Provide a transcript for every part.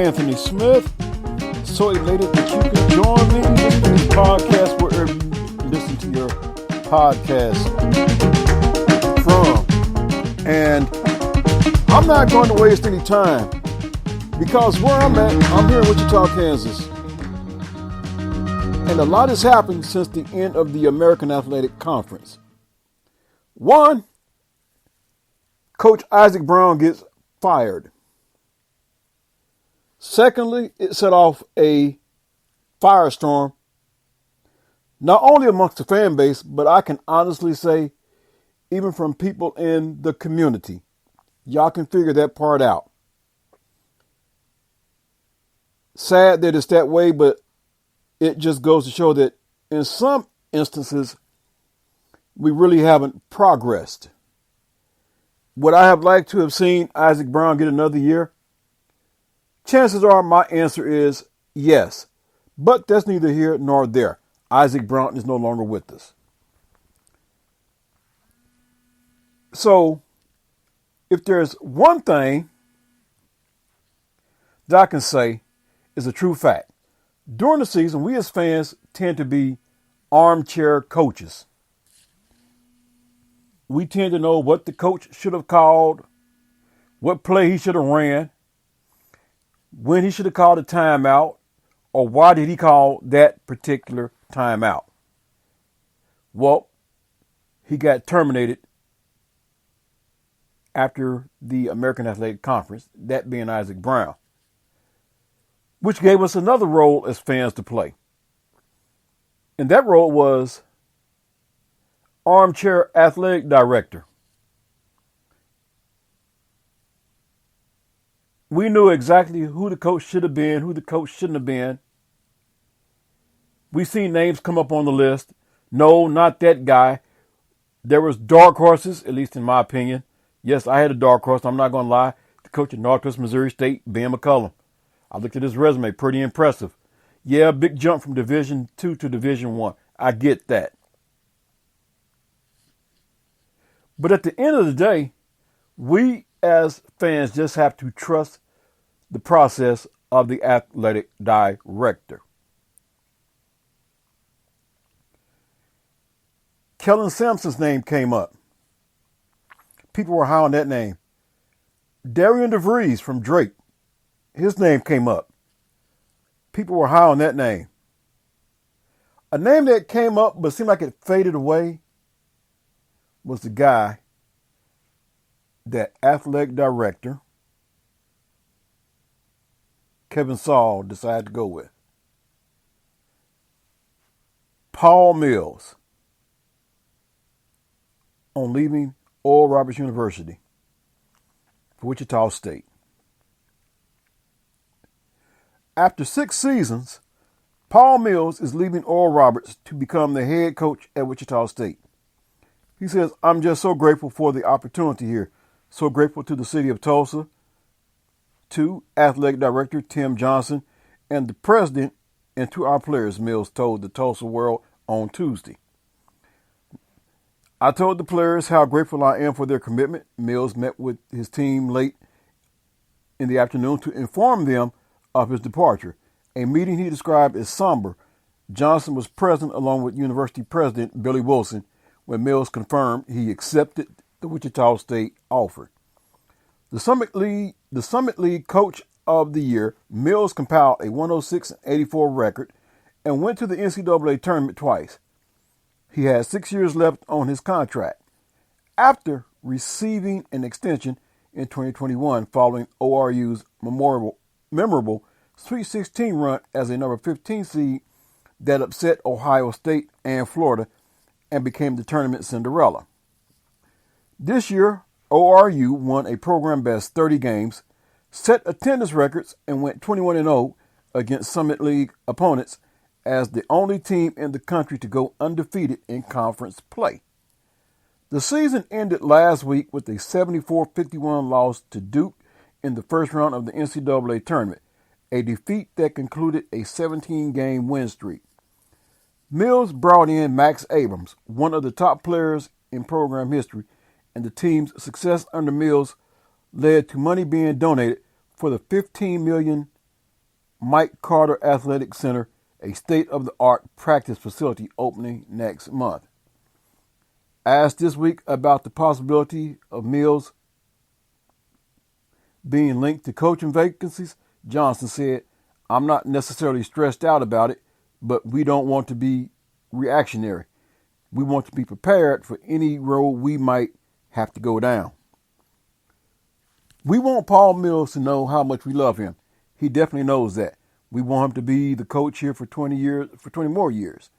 Anthony Smith. So elated that you can join me in this podcast wherever you listen to your podcast from. And I'm not going to waste any time because where I'm at, I'm here in Wichita, Kansas. And a lot has happened since the end of the American Athletic Conference. One, Coach Isaac Brown gets fired. Secondly, it set off a firestorm, not only amongst the fan base, but I can honestly say even from people in the community. Y'all can figure that part out. Sad that it's that way, but it just goes to show that in some instances, we really haven't progressed. Would I have liked to have seen Isaac Brown get another year? Chances are my answer is yes, but that's neither here nor there. Isaac Brown is no longer with us. So, if there's one thing that I can say is a true fact, during the season, we as fans tend to be armchair coaches. We tend to know what the coach should have called, what play he should have ran, when he should have called a timeout, or why did he call that particular timeout. Well, he got terminated after the American Athletic Conference, that being Isaac Brown, which gave us another role as fans to play. And that role was armchair athletic director. We knew exactly who the coach should have been, who the coach shouldn't have been. We seen names come up on the list. No, not that guy. There was dark horses, at least in my opinion. Yes, I had a dark horse. I'm not going to lie. The coach at Northwest Missouri State, Ben McCullum. I looked at his resume. Pretty impressive. Yeah, big jump from Division II to Division I. I get that. But at the end of the day, we as fans just have to trust the process of the athletic director. Kellen Sampson's name came up. People were high on that name. Darian DeVries from Drake, his name came up. People were high on that name. A name that came up but seemed like it faded away was the guy that athletic director Kevin Saul decided to go with. Paul Mills, on leaving Oral Roberts University for Wichita State. After 6 seasons, Paul Mills is leaving Oral Roberts to become the head coach at Wichita State. He says, I'm just so grateful for the opportunity here. So grateful to the city of Tulsa, to athletic director Tim Johnson, and the president, and to our players, Mills told the Tulsa World on Tuesday. I told the players how grateful I am for their commitment. Mills met with his team late in the afternoon to inform them of his departure, a meeting he described as somber. Johnson was present along with University President Billy Wilson when Mills confirmed he accepted the Wichita State offer. The Summit League Coach of the Year, Mills compiled a 106-84 record and went to the NCAA tournament twice. He has 6 years left on his contract. After receiving an extension in 2021 following ORU's memorable Sweet 16 run as a number 15 seed that upset Ohio State and Florida and became the tournament Cinderella. This year, ORU won a program best 30 games, set attendance records, and went 21-0 against Summit League opponents as the only team in the country to go undefeated in conference play. The season ended last week with a 74-51 loss to Duke in the first round of the NCAA tournament, a defeat that concluded a 17-game win streak. Mills brought in Max Abrams, one of the top players in program history, and the team's success under Mills led to money being donated for the $15 million Mike Carter Athletic Center, a state-of-the-art practice facility opening next month. Asked this week about the possibility of Mills being linked to coaching vacancies, Johnson said, "I'm not necessarily stressed out about it, but we don't want to be reactionary. We want to be prepared for any road we might have to go down. We want Paul Mills to know how much we love him. He definitely knows that. We want him to be the coach here for 20 more years.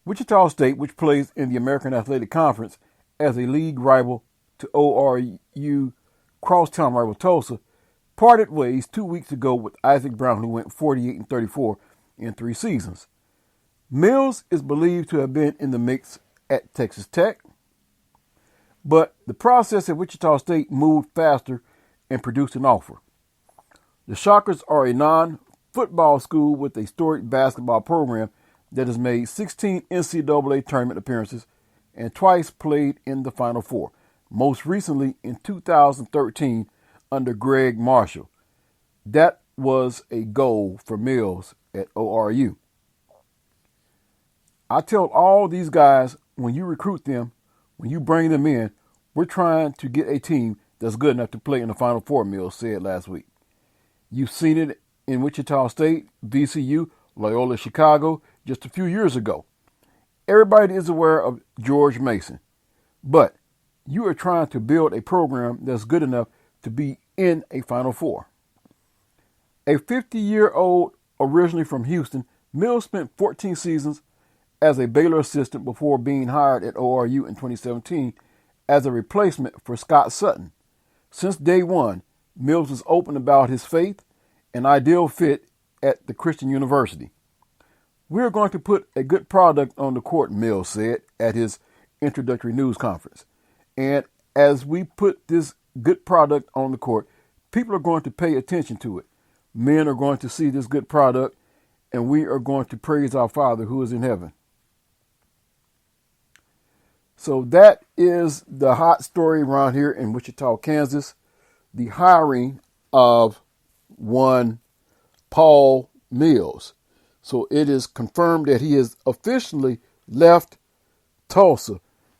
Wichita State, which plays in the American Athletic Conference as a league rival to ORU crosstown rival Tulsa, parted ways 2 weeks ago with Isaac Brown, who went 48-34 in 3 seasons. Mills is believed to have been in the mix at Texas Tech, but the process at Wichita State moved faster and produced an offer. The Shockers are a non-football school with a storied basketball program that has made 16 NCAA tournament appearances and twice played in the Final Four, most recently in 2013 under Greg Marshall. That was a goal for Mills at ORU. I tell all these guys, when you recruit them, when you bring them in, we're trying to get a team that's good enough to play in the Final Four, Mills said last week. You've seen it in Wichita State, VCU, Loyola Chicago just a few years ago. Everybody is aware of George Mason, but you are trying to build a program that's good enough to be in a Final Four. A 50-year-old originally from Houston, Mills spent 14 seasons as a Baylor assistant before being hired at ORU in 2017 as a replacement for Scott Sutton. Since day one, Mills was open about his faith, an ideal fit at the Christian University. "We're going to put a good product on the court," Mills said at his introductory news conference. "And as we put this good product on the court, people are going to pay attention to it. Men are going to see this good product, and we are going to praise our Father who is in heaven." So that is the hot story around here in Wichita, Kansas. The hiring of one Paul Mills. So it is confirmed that he has officially left Tulsa.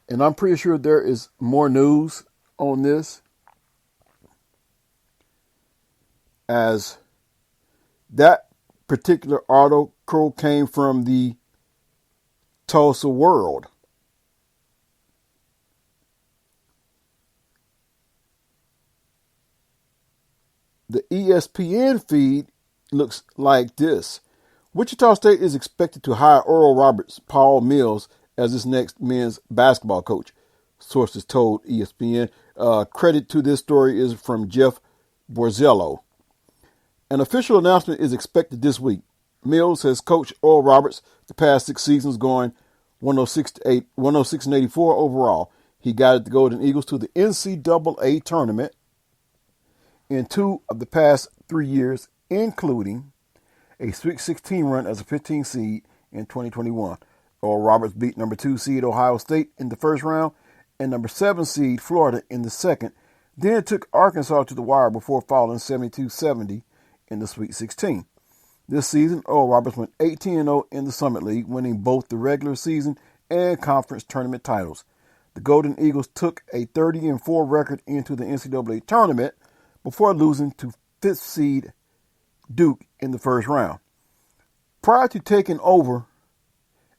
And I'm pretty sure there is more news on this, as that particular article came from the Tulsa World. The ESPN feed looks like this. Wichita State is expected to hire Oral Roberts, Paul Mills, as its next men's basketball coach, sources told ESPN. Credit to this story is from Jeff Borzello. An official announcement is expected this week. Mills has coached Oral Roberts the past 6 seasons, going 106-84 overall. He guided the Golden Eagles to the NCAA tournament in 2 of the past 3 years, including a Sweet 16 run as a 15 seed in 2021. Oral Roberts beat number 2 seed Ohio State in the first round and number 7 seed Florida in the second, then took Arkansas to the wire before falling 72-70 in the Sweet 16. This season, Oral Roberts went 18-0 in the Summit League, winning both the regular season and conference tournament titles. The Golden Eagles took a 30-4 record into the NCAA tournament before losing to 5th seed Duke in the first round. Prior to taking over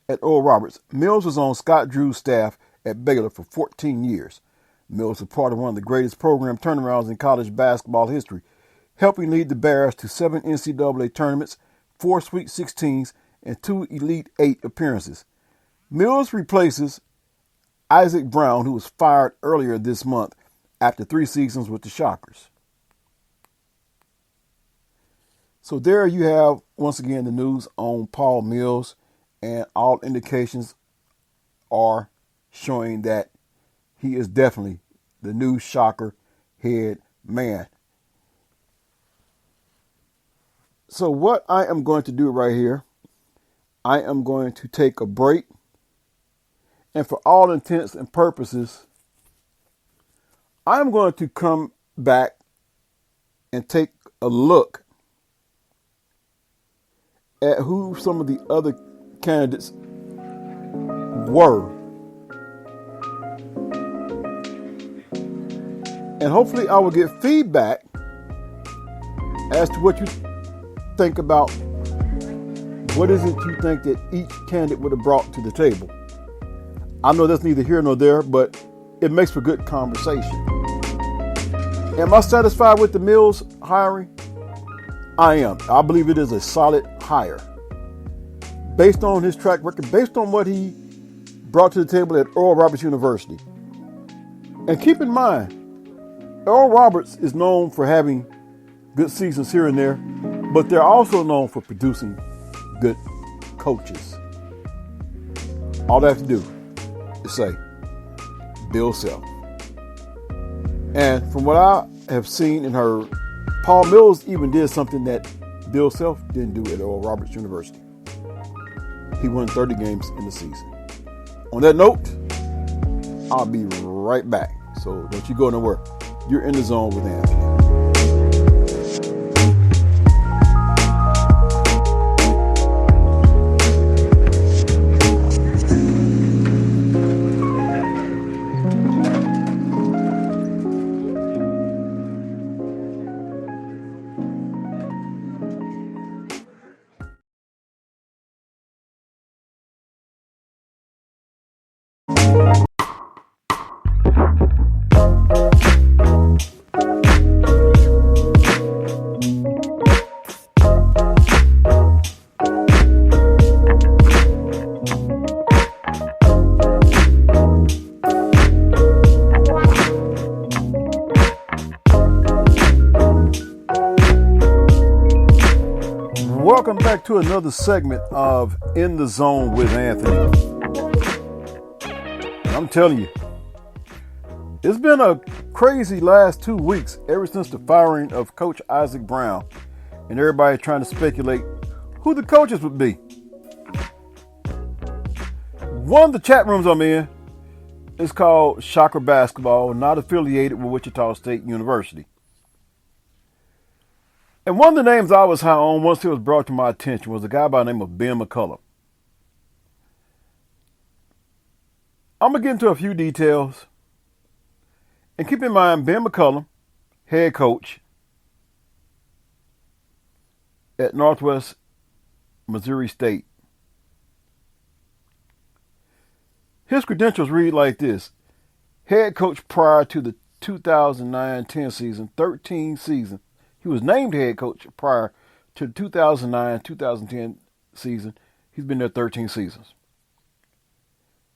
at Oral Roberts, Mills was on Scott Drew's staff at Baylor for 14 years. Mills was part of one of the greatest program turnarounds in college basketball history, helping lead the Bears to 7 NCAA tournaments, 4 Sweet 16s, and 2 Elite 8 appearances. Mills replaces Isaac Brown, who was fired earlier this month after 3 seasons with the Shockers. So there you have, once again, the news on Paul Mills, and all indications are showing that he is definitely the new Shocker head man. So what I am going to do right here, I am going to take a break, and for all intents and purposes, I'm going to come back and take a look at who some of the other candidates were. And hopefully I will get feedback as to what you think about what is it you think that each candidate would have brought to the table. I know that's neither here nor there, but it makes for good conversation. Am I satisfied with the Mills hiring? I am. I believe it is a solid hire. Based on his track record, based on what he brought to the table at Oral Roberts University. And keep in mind, Oral Roberts is known for having good seasons here and there, but they're also known for producing good coaches. All they have to do is say, Bill Self. And from what I have seen and heard, Paul Mills even did something that Bill Self didn't do at Oral Roberts University. He won 30 games in the season. On that note, I'll be right back. So don't you go nowhere. You're in the zone with Anthony. Welcome back to another segment of In the Zone with Anthony. I'm telling you, it's been a crazy last 2 weeks ever since the firing of Coach Isaac Brown, and everybody trying to speculate who the coaches would be. One of the chat rooms I'm in is called Shocker Basketball, not affiliated with Wichita State University. And one of the names I was high on once it was brought to my attention was a guy by the name of Ben McCullum. I'm going to get into a few details. And keep in mind, Ben McCullum, head coach at Northwest Missouri State. His credentials read like this. Head coach prior to the 2009-10 season, 13 seasons. He was named head coach prior to the 2009-2010 season. He's been there 13 seasons.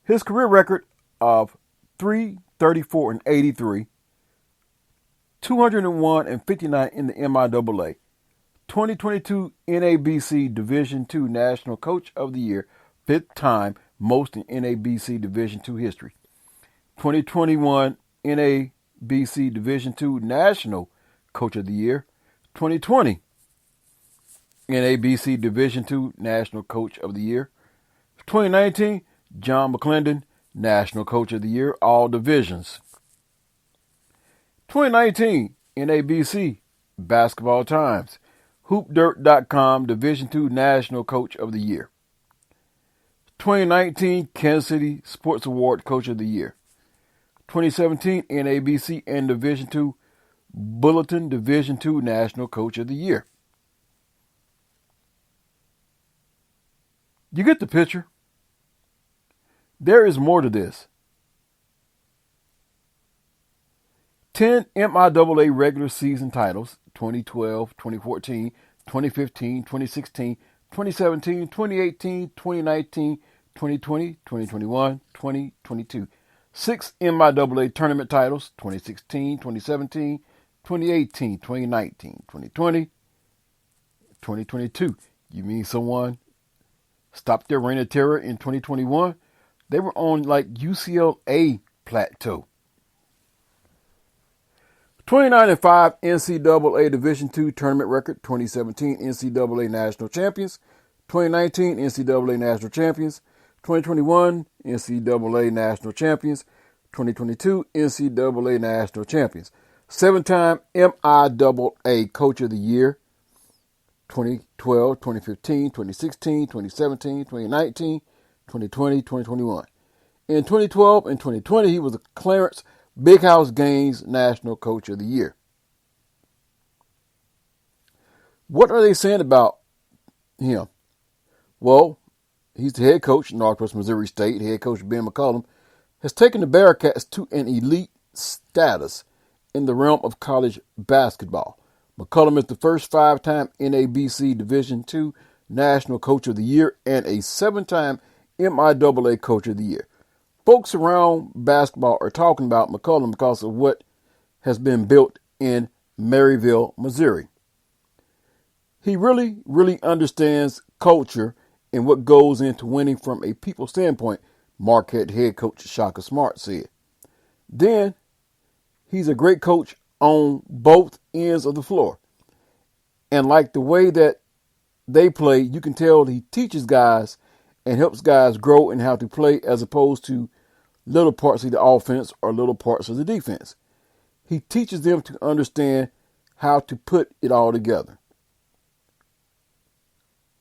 His career record of 334-83, 201-59 in the MIAA, 2022 NABC Division II National Coach of the Year, 5th time most in NABC Division II history, 2021 NABC Division II National Coach of the Year, 2020 NABC Division II National Coach of the Year. 2019, John McClendon, National Coach of the Year, all divisions. 2019 NABC Basketball Times, HoopDirt.com Division II National Coach of the Year. 2019 Kansas City Sports Award Coach of the Year. 2017 NABC and Division II Bulletin Division II National Coach of the Year. You get the picture? There is more to this. 10 MIAA regular season titles, 2012, 2014, 2015, 2016, 2017, 2018, 2019, 2020, 2021, 2022. 6 MIAA tournament titles, 2016, 2017, 2018, 2019, 2020, 2022. You mean someone stopped their reign of terror in 2021? They were on like UCLA plateau. 29-5 NCAA Division II tournament record, 2017 NCAA National Champions, 2019 NCAA National Champions, 2021 NCAA National Champions, 2022 NCAA National Champions. 7-time MIAA Coach of the Year, 2012, 2015, 2016, 2017, 2019, 2020, 2021. In 2012 and 2020, he was the Clarence Big House Gaines National Coach of the Year. What are they saying about him? Well, he's the head coach at Northwest Missouri State. Head coach Ben McCollum has taken the Bearcats to an elite status in the realm of college basketball. McCollum is the first 5-time NABC Division II National Coach of the Year and a 7-time MIAA Coach of the Year. Folks around basketball are talking about McCollum because of what has been built in Maryville, Missouri. He really understands culture and what goes into winning from a people standpoint, Marquette head coach Shaka Smart said. Then, he's a great coach on both ends of the floor. And like the way that they play, you can tell he teaches guys and helps guys grow in how to play as opposed to little parts of the offense or little parts of the defense. He teaches them to understand how to put it all together.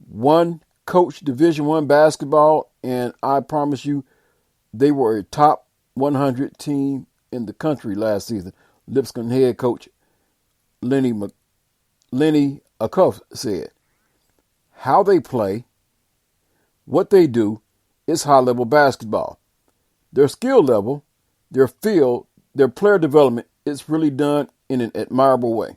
One coach Division I basketball, and I promise you, they were a top 100 team in the country last season. Lipscomb head coach Lenny Acuff said, how they play, what they do, is high-level basketball. Their skill level, their field, their player development is really done in an admirable way.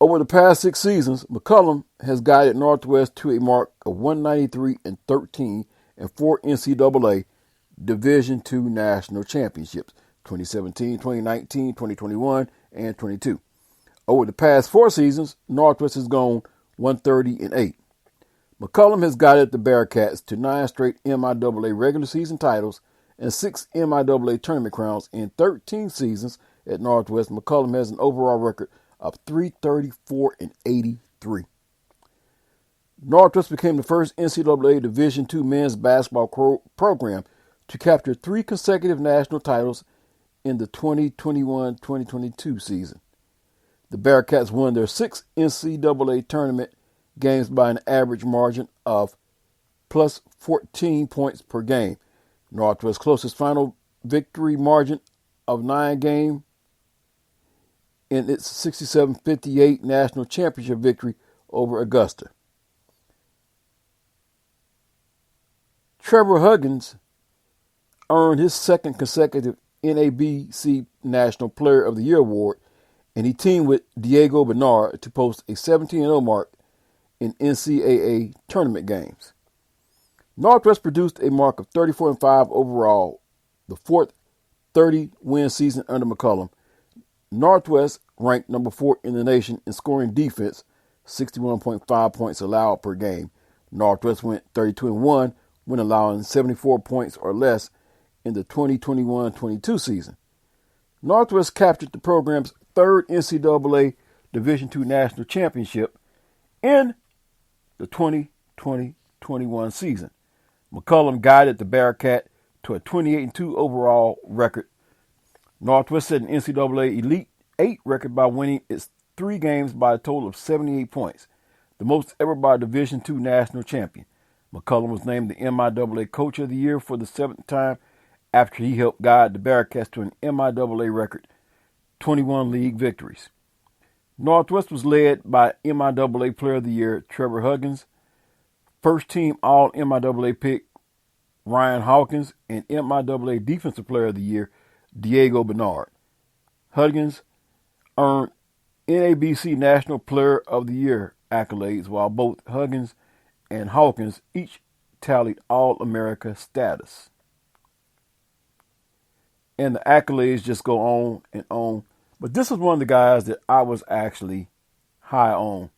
Over the past 6 seasons, McCollum has guided Northwest to a mark of 193-13 and 4 NCAA Division II national championships, 2017, 2019, 2021, and 22. Over the past 4 seasons, Northwest has gone 130-8. McCollum has guided the Bearcats to 9 straight MIAA regular season titles and 6 MIAA tournament crowns in 13 seasons at Northwest. McCollum has an overall record of 334-83. Northwest became the first NCAA Division II men's basketball program to capture 3 consecutive national titles in the 2021-2022 season. The Bearcats won their 6th NCAA tournament games by an average margin of plus 14 points per game. Northwest's closest final victory margin of 9 games in its 67-58 national championship victory over Augusta. Trevor Huggins earned his 2nd consecutive NABC National Player of the Year award, and he teamed with Diego Bernard to post a 17-0 mark in NCAA tournament games. Northwest produced a mark of 34-5 overall, the 4th 30-win season under McCollum. Northwest ranked number 4 in the nation in scoring defense, 61.5 points allowed per game. Northwest went 32-1 when allowing 74 points or less in the 2021-22 season. Northwest captured the program's 3rd NCAA Division II national championship in the 2020-21 season. McCollum guided the Bearcat to a 28-2 overall record. Northwest set an NCAA Elite 8 record by winning its 3 games by a total of 78 points, the most ever by a Division II national champion. McCollum was named the MIAA Coach of the Year for the 7th time after he helped guide the Bearcats to an MIAA record 21 league victories. Northwest was led by MIAA Player of the Year Trevor Huggins, first-team All-MIAA pick Ryan Hawkins, and MIAA Defensive Player of the Year Diego Bernard. Huggins earned NABC National Player of the Year accolades, while both Huggins and Hawkins each tallied All-America status. And the accolades just go on and on. But this is one of the guys that I was actually high on.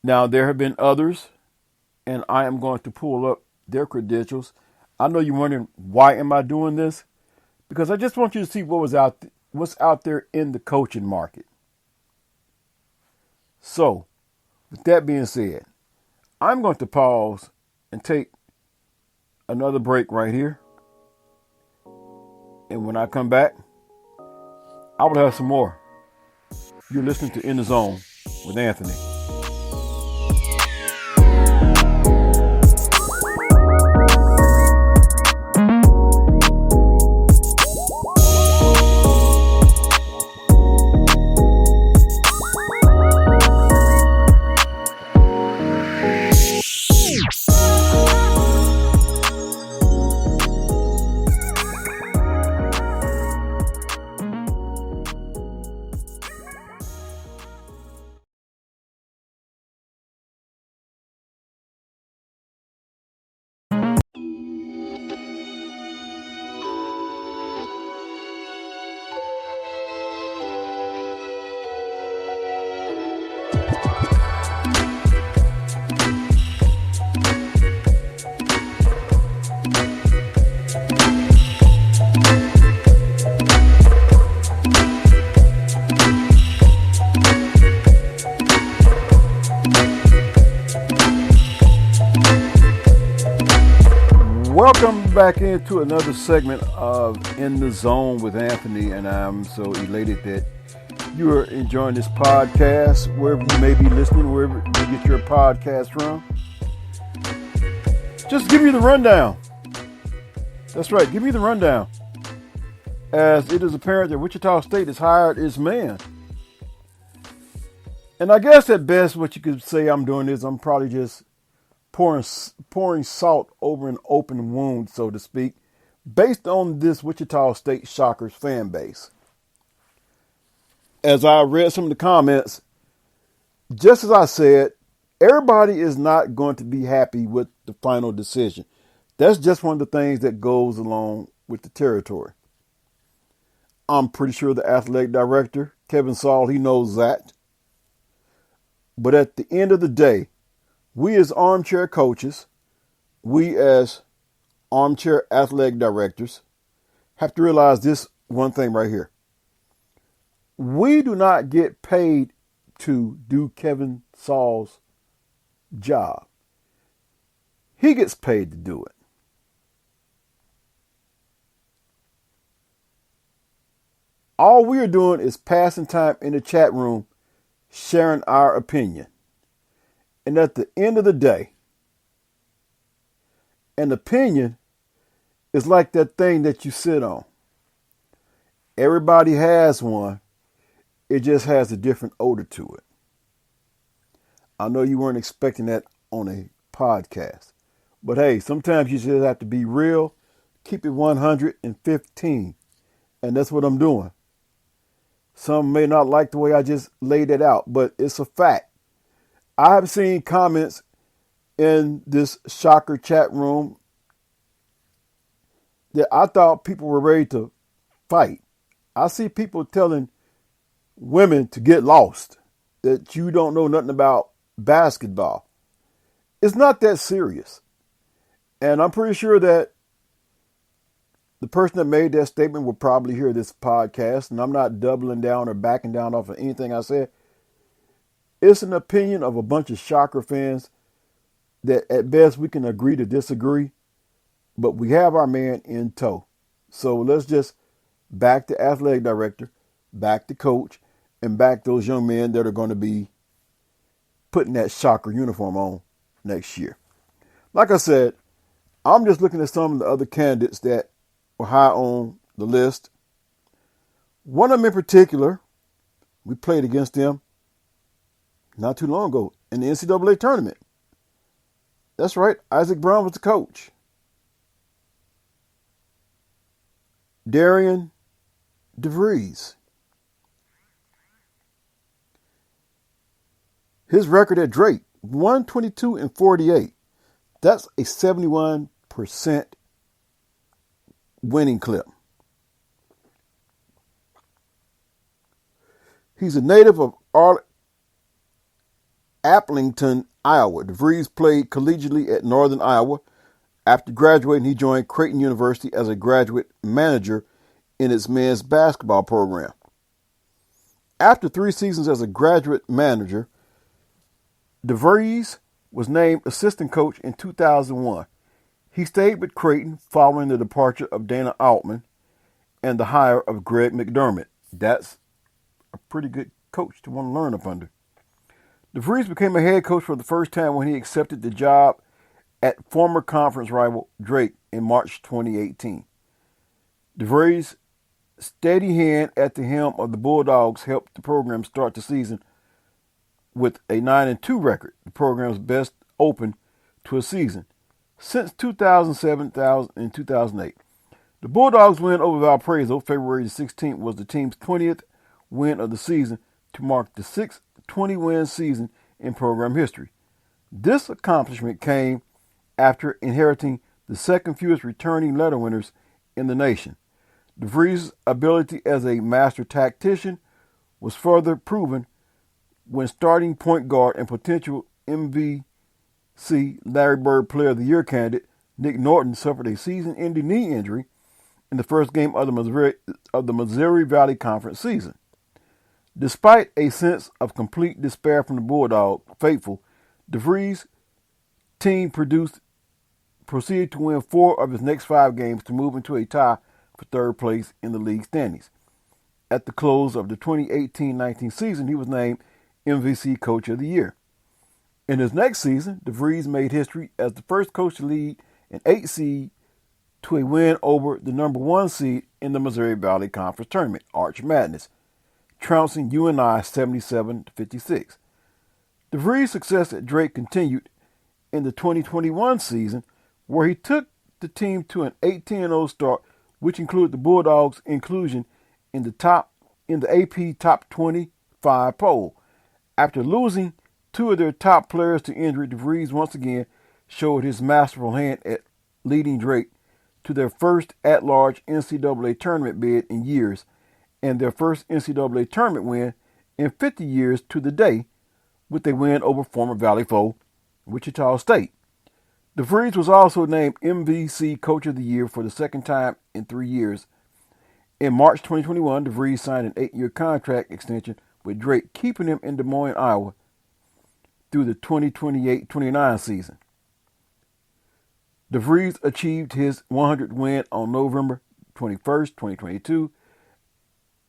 Now, there have been others, and I am going to pull up their credentials. I know you're wondering, why am I doing this? Because I just want you to see what's out there in the coaching market. So, with that being said, I'm going to pause and take another break right here. And when I come back, I will have some more. You're listening to In the Zone with Anthony. Welcome back into another segment of In the Zone with Anthony, and I'm so elated that you are enjoying this podcast wherever you may be listening, wherever you get your podcast from. Just give you the rundown. That's right, give me the rundown. As it is apparent that Wichita State has hired its man. And I guess at best what you could say I'm doing is I'm probably just pouring salt over an open wound, so to speak, based on this Wichita State Shockers fan base. As I read some of the comments, just as I said, everybody is not going to be happy with the final decision. That's just one of the things that goes along with the territory. I'm pretty sure the athletic director, Kevin Saul, he knows that. But at the end of the day, we as armchair coaches, we as armchair athletic directors have to realize this one thing right here. We do not get paid to do Kevin Saul's job. He gets paid to do it. All we're doing is passing time in the chat room, sharing our opinion. And at the end of the day, an opinion is like that thing that you sit on. Everybody has one. It just has a different odor to it. I know you weren't expecting that on a podcast. But hey, sometimes you just have to be real, keep it 115. And that's what I'm doing. Some may not like the way I just laid it out, but it's a fact. I have seen comments in this Shocker chat room that I thought people were ready to fight. I see people telling women to get lost, that you don't know nothing about basketball. It's not that serious. And I'm pretty sure that the person that made that statement will probably hear this podcast, and I'm not doubling down or backing down off of anything I said. It's an opinion of a bunch of Shocker fans that at best we can agree to disagree, but we have our man in tow. So let's just back the athletic director, back the coach, and back those young men that are going to be putting that Shocker uniform on next year. Like I said, I'm just looking at some of the other candidates that were high on the list. One of them in particular, we played against them not too long ago in the NCAA tournament. That's right, Isaac Brown was the coach. Darian DeVries. His record at Drake, 122-48. That's a 71% winning clip. He's a native of Aplington, Iowa. DeVries played collegiately at Northern Iowa. After graduating, he joined Creighton University as a graduate manager in its men's basketball program. After 3 seasons as a graduate manager, DeVries was named assistant coach in 2001. He stayed with Creighton following the departure of Dana Altman and the hire of Greg McDermott. That's a pretty good coach to want to learn up under. DeVries became a head coach for the first time when he accepted the job at former conference rival Drake in March 2018. DeVries' steady hand at the helm of the Bulldogs helped the program start the season with a 9-2 record, the program's best open to a season since 2007 and 2008. The Bulldogs' win over Valparaiso, February 16th, was the team's 20th win of the season to mark the 6th 20-win season in program history. This accomplishment came after inheriting the second fewest returning letter winners in the nation. DeVries' ability as a master tactician was further proven when starting point guard and potential MVC Larry Bird Player of the Year candidate Nick Norton suffered a season-ending knee injury in the first game of the Missouri Valley Conference season. Despite a sense of complete despair from the Bulldog faithful, DeVries' team proceeded to win 4 of his next 5 games to move into a tie for third place in the league standings. At the close of the 2018-19 season, he was named MVC Coach of the Year. In his next season, DeVries made history as the first coach to lead an 8 seed to a win over the number 1 seed in the Missouri Valley Conference Tournament, Arch Madness, trouncing UNI 77-56. DeVries' success at Drake continued in the 2021 season, where he took the team to an 18-0 start, which included the Bulldogs' inclusion in the AP Top 25 poll. After losing 2 of their top players to injury, DeVries once again showed his masterful hand at leading Drake to their first at-large NCAA tournament bid in years and their first NCAA tournament win in 50 years to the day, with a win over former Valley foe Wichita State. DeVries was also named MVC Coach of the Year for the second time in 3 years. In March 2021, DeVries signed an 8-year contract extension with Drake, keeping him in Des Moines, Iowa through the 2028-29 season. DeVries achieved his 100th win on November 21st, 2022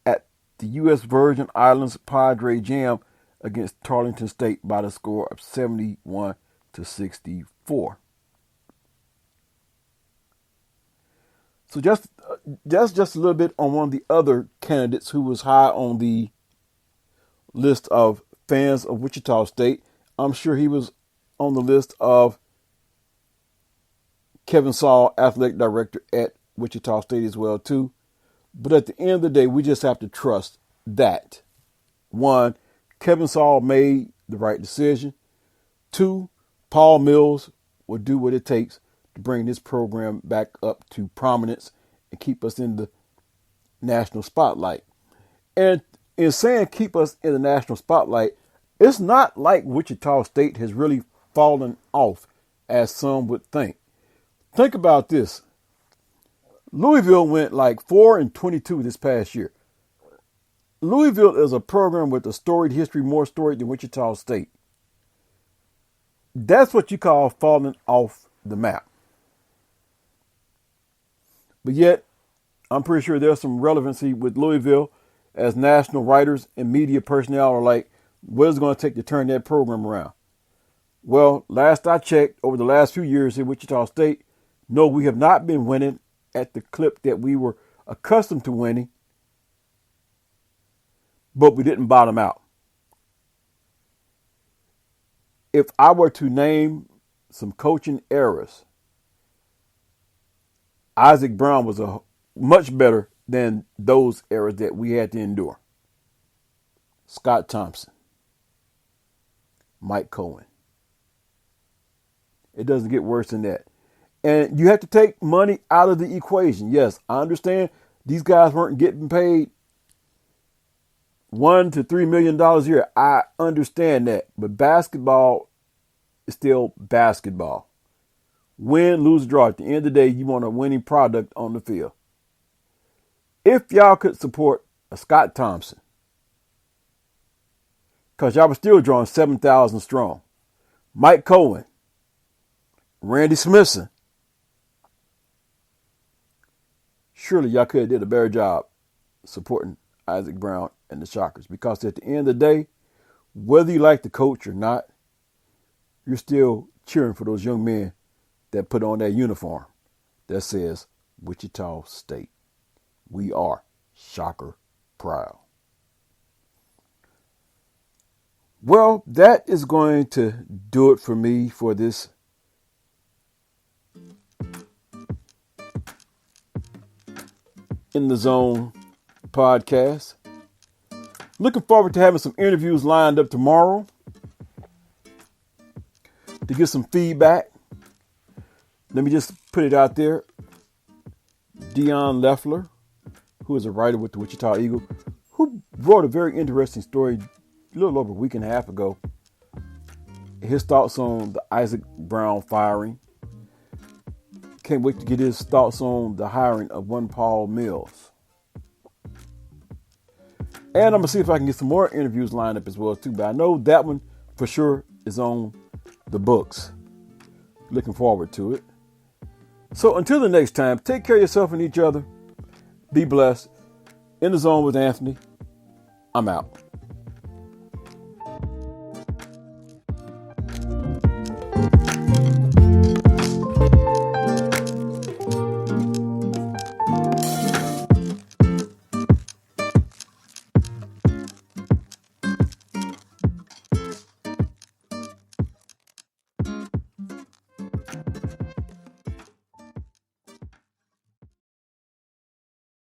at the U.S. Virgin Islands Padre Jam against Tarleton State by the score of 71-64. So just a little bit on one of the other candidates who was high on the list of fans of Wichita State. I'm sure he was on the list of Kevin Saul, athletic director at Wichita State as well too. But at the end of the day, we just have to trust that, 1, Kevin Saul made the right decision. 2, Paul Mills will do what it takes to bring this program back up to prominence and keep us in the national spotlight. And in saying keep us in the national spotlight, it's not like Wichita State has really fallen off as some would think. Think about this. Louisville went like 4-22 this past year. Louisville is a program with a storied history, more storied than Wichita State. That's what you call falling off the map. But yet, I'm pretty sure there's some relevancy with Louisville, as national writers and media personnel are like, what is it going to take to turn that program around? Well, last I checked, over the last few years at Wichita State, no, we have not been winning at the clip that we were accustomed to winning, but we didn't bottom out. If I were to name some coaching errors, Isaac Brown was a much better than those errors that we had to endure. Scott Thompson, Mike Cohen. It doesn't get worse than that. And you have to take money out of the equation. Yes, I understand these guys weren't getting paid $1 to $3 million a year. I understand that. But basketball is still basketball. Win, lose, draw. At the end of the day, you want a winning product on the field. If y'all could support a Scott Thompson, because y'all were still drawing 7,000 strong. Mike Cohen, Randy Smithson. Surely y'all could have did a better job supporting Isaac Brown and the Shockers, because at the end of the day, whether you like the coach or not, you're still cheering for those young men that put on that uniform that says Wichita State. We are shocker proud. Well, that is going to do it for me for this In the Zone podcast. Looking forward to having some interviews lined up tomorrow to get some feedback. Let me just put it out there. Dion Leffler, who is a writer with the Wichita Eagle, who wrote a very interesting story a little over a week and a half ago. His thoughts on the Isaac Brown firing. Can't wait to get his thoughts on the hiring of one Paul Mills. And I'm going to see if I can get some more interviews lined up as well, too. But I know that one for sure is on the books. Looking forward to it. So until the next time, take care of yourself and each other. Be blessed. In the Zone with Anthony. I'm out.